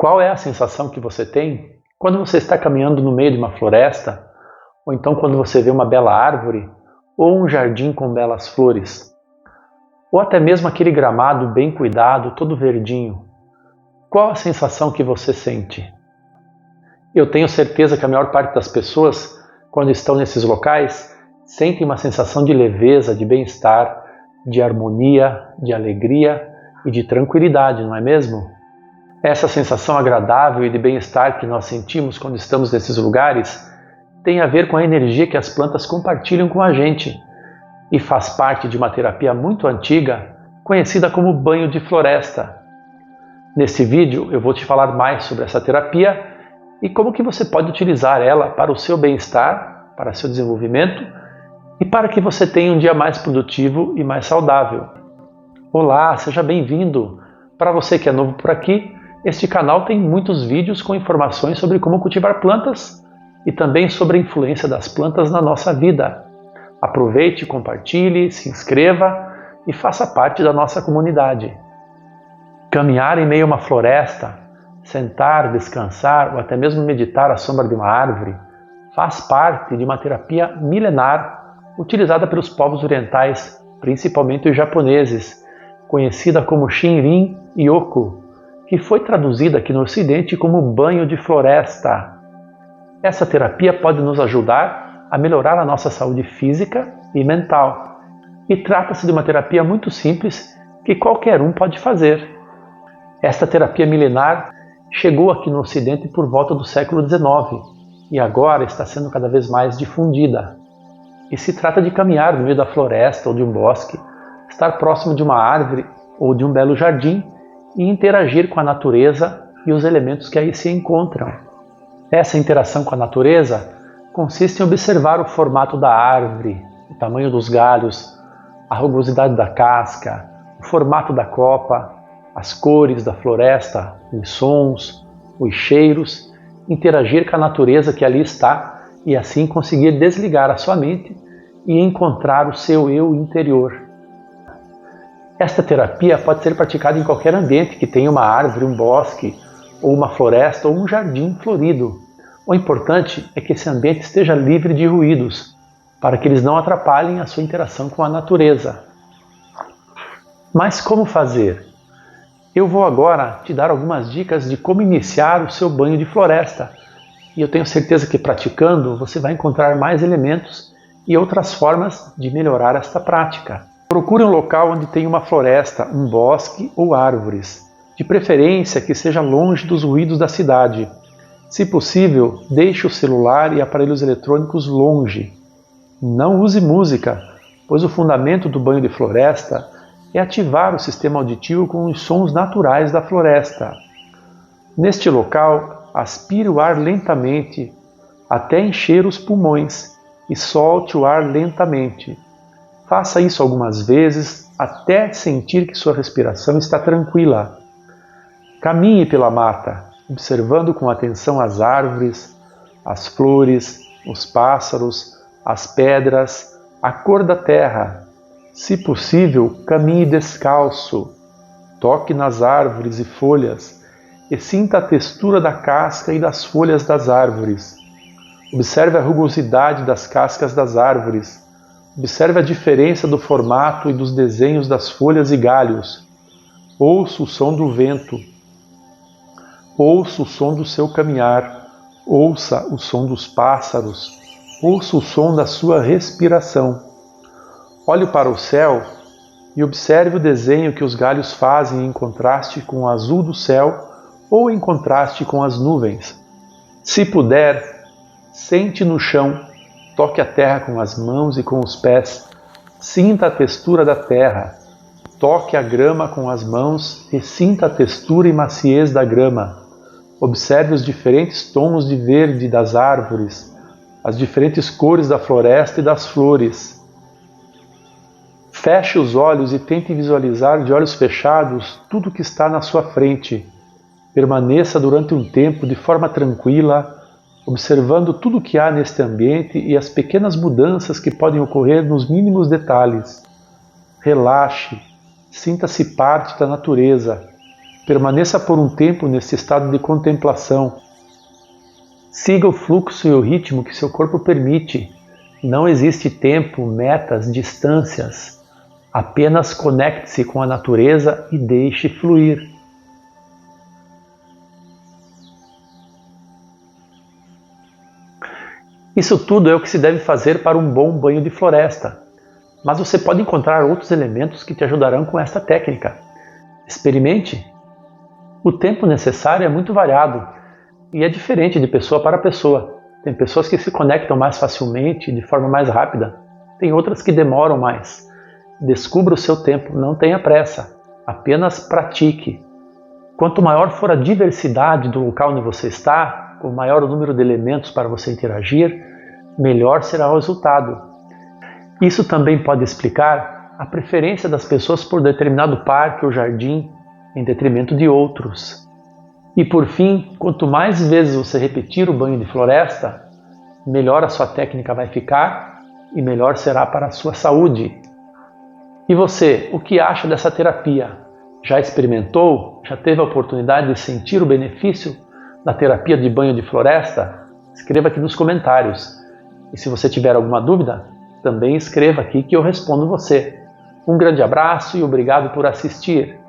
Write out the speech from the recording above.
Qual é a sensação que você tem quando você está caminhando no meio de uma floresta, ou então quando você vê uma bela árvore, ou um jardim com belas flores, ou até mesmo aquele gramado bem cuidado, todo verdinho? Qual a sensação que você sente? Eu tenho certeza que a maior parte das pessoas, quando estão nesses locais, sentem uma sensação de leveza, de bem-estar, de harmonia, de alegria e de tranquilidade, não é mesmo? Essa sensação agradável e de bem-estar que nós sentimos quando estamos nesses lugares tem a ver com a energia que as plantas compartilham com a gente e faz parte de uma terapia muito antiga, conhecida como banho de floresta. Nesse vídeo eu vou te falar mais sobre essa terapia e como que você pode utilizar ela para o seu bem-estar, para seu desenvolvimento e para que você tenha um dia mais produtivo e mais saudável. Olá, seja bem-vindo! Para você que é novo por aqui, este canal tem muitos vídeos com informações sobre como cultivar plantas e também sobre a influência das plantas na nossa vida. Aproveite, compartilhe, se inscreva e faça parte da nossa comunidade. Caminhar em meio a uma floresta, sentar, descansar ou até mesmo meditar à sombra de uma árvore faz parte de uma terapia milenar utilizada pelos povos orientais, principalmente os japoneses, conhecida como Shinrin Yoku, que foi traduzida aqui no Ocidente como banho de floresta. Essa terapia pode nos ajudar a melhorar a nossa saúde física e mental. E trata-se de uma terapia muito simples que qualquer um pode fazer. Esta terapia milenar chegou aqui no Ocidente por volta do século XIX e agora está sendo cada vez mais difundida. E se trata de caminhar no meio da floresta ou de um bosque, estar próximo de uma árvore ou de um belo jardim e interagir com a natureza e os elementos que aí se encontram. Essa interação com a natureza consiste em observar o formato da árvore, o tamanho dos galhos, a rugosidade da casca, o formato da copa, as cores da floresta, os sons, os cheiros, interagir com a natureza que ali está e assim conseguir desligar a sua mente e encontrar o seu eu interior. Esta terapia pode ser praticada em qualquer ambiente que tenha uma árvore, um bosque, ou uma floresta ou um jardim florido. O importante é que esse ambiente esteja livre de ruídos, para que eles não atrapalhem a sua interação com a natureza. Mas como fazer? Eu vou agora te dar algumas dicas de como iniciar o seu banho de floresta. E eu tenho certeza que praticando você vai encontrar mais elementos e outras formas de melhorar esta prática. Procure um local onde tenha uma floresta, um bosque ou árvores. De preferência que seja longe dos ruídos da cidade. Se possível, deixe o celular e aparelhos eletrônicos longe. Não use música, pois o fundamento do banho de floresta é ativar o sistema auditivo com os sons naturais da floresta. Neste local, aspire o ar lentamente até encher os pulmões e solte o ar lentamente. Faça isso algumas vezes até sentir que sua respiração está tranquila. Caminhe pela mata, observando com atenção as árvores, as flores, os pássaros, as pedras, a cor da terra. Se possível, caminhe descalço. Toque nas árvores e folhas e sinta a textura da casca e das folhas das árvores. Observe a rugosidade das cascas das árvores. Observe a diferença do formato e dos desenhos das folhas e galhos. Ouça o som do vento. Ouça o som do seu caminhar. Ouça o som dos pássaros. Ouça o som da sua respiração. Olhe para o céu e observe o desenho que os galhos fazem em contraste com o azul do céu ou em contraste com as nuvens. Se puder, sente no chão. Toque a terra com as mãos e com os pés. Sinta a textura da terra. Toque a grama com as mãos e sinta a textura e maciez da grama. Observe os diferentes tons de verde das árvores, as diferentes cores da floresta e das flores. Feche os olhos e tente visualizar de olhos fechados tudo o que está na sua frente. Permaneça durante um tempo de forma tranquila, observando tudo o que há neste ambiente e as pequenas mudanças que podem ocorrer nos mínimos detalhes. Relaxe, sinta-se parte da natureza. Permaneça por um tempo nesse estado de contemplação. Siga o fluxo e o ritmo que seu corpo permite. Não existe tempo, metas, distâncias. Apenas conecte-se com a natureza e deixe fluir. Isso tudo é o que se deve fazer para um bom banho de floresta, mas você pode encontrar outros elementos que te ajudarão com esta técnica. Experimente! O tempo necessário é muito variado e é diferente de pessoa para pessoa. Tem pessoas que se conectam mais facilmente, de forma mais rápida, tem outras que demoram mais. Descubra o seu tempo, não tenha pressa, apenas pratique. Quanto maior for a diversidade do local onde você está, com maior o número de elementos para você interagir, melhor será o resultado. Isso também pode explicar a preferência das pessoas por determinado parque ou jardim, em detrimento de outros. E por fim, quanto mais vezes você repetir o banho de floresta, melhor a sua técnica vai ficar e melhor será para a sua saúde. E você, o que acha dessa terapia? Já experimentou? Já teve a oportunidade de sentir o benefício da terapia de banho de floresta? Escreva aqui nos comentários. E se você tiver alguma dúvida, também escreva aqui que eu respondo você. Um grande abraço e obrigado por assistir.